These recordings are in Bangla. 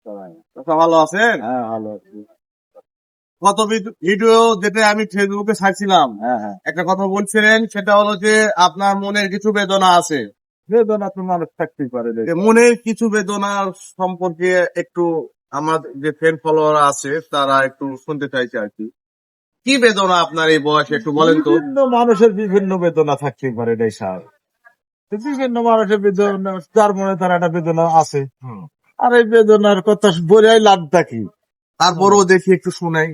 চাচা ভালো আছেন? হ্যাঁ ভালো আছি। গত ভিডিও যেটা আমি ফেসবুকে ছাড়ছিলাম, হ্যাঁ একটা কথা বলছিলেন, সেটা হলো যে আপনার মনের কিছু বেদনা আছে। বেদনা তো মানুষ থাকতেই পারে রে। মনের কিছু বেদনা সম্পর্কে একটু আমাদের যে ফ্রেন্ড ফলোয়ার আছে তারা একটু শুনতে চাইছে আর কি। কি বেদনা আপনার এই বয়সে একটু বলেন তো। বিভিন্ন মানুষের বিভিন্ন বেদনা থাকতেই পারে রে সাহেব। তো বিভিন্ন মানুষের বেদনা, যার মনে তার একটা বেদনা আছে। আর এই বেদনার কথা বলে লাভটা কি? তারপরেও দেখি একটু শুনাই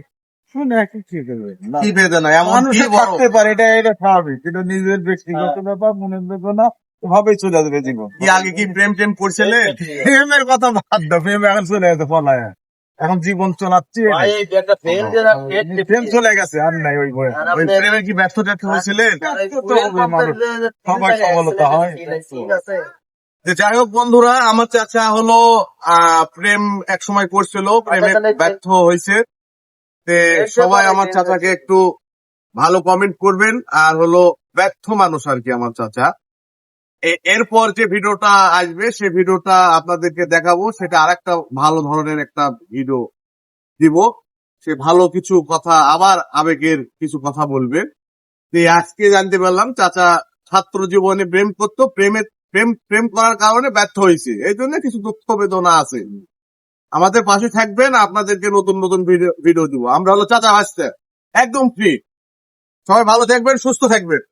শুনে কি করবে? কি বেদনা, এমন কি মানুষের বড়। থাকতে পারে, এটা স্বাভাবিক, কিন্তু নিজের ব্যক্তিগত ব্যাপার, মনের বেদনা ভাবেই চলে যাবে জীবন। কি আগে কি প্রেম টেম করছিলেন? প্রেমের কথা বাদ দাও, প্রেম এখন চলে গেছে পলায়। এখন জীবন চলাচ্ছি, প্রেম চলে গেছে, আর নাই ওই বয়স। ওই প্রেমে কি ব্যর্থ ট্যার্থ হয়েছিলেন? মানুষ সবাই সফলতা হয়। যে যাই হোক বন্ধুরা, আমার চাচা হলো প্রেম এক সময় করছিল, প্রেমে ব্যর্থ হয়েছে। সবাই আমার চাচাকে একটু ভালো কমেন্ট করবেন। আর হলো ব্যর্থ মানুষ আর কি আমার চাচা। এরপর যে ভিডিওটা আসবে সেই ভিডিওটা আপনাদেরকে দেখাবো, সেটা আরেকটা ভালো ধরনের একটা ভিডিও দিব। সে ভালো কিছু কথা, আবার আবেগের কিছু কথা বলবে। আজকে জানতে পারলাম চাচা ছাত্র জীবনে প্রেম করতো, প্রেম করার কারণে ব্যর্থ হয়েছে, এই জন্য কিছু দুঃখ বেদনা আছে। আমাদের পাশে থাকবেন, আপনাদেরকে নতুন নতুন ভিডিও দিব। আমরা হলো চাচা ভাসতে একদম ফ্রি। সবাই ভালো থাকবেন, সুস্থ থাকবেন।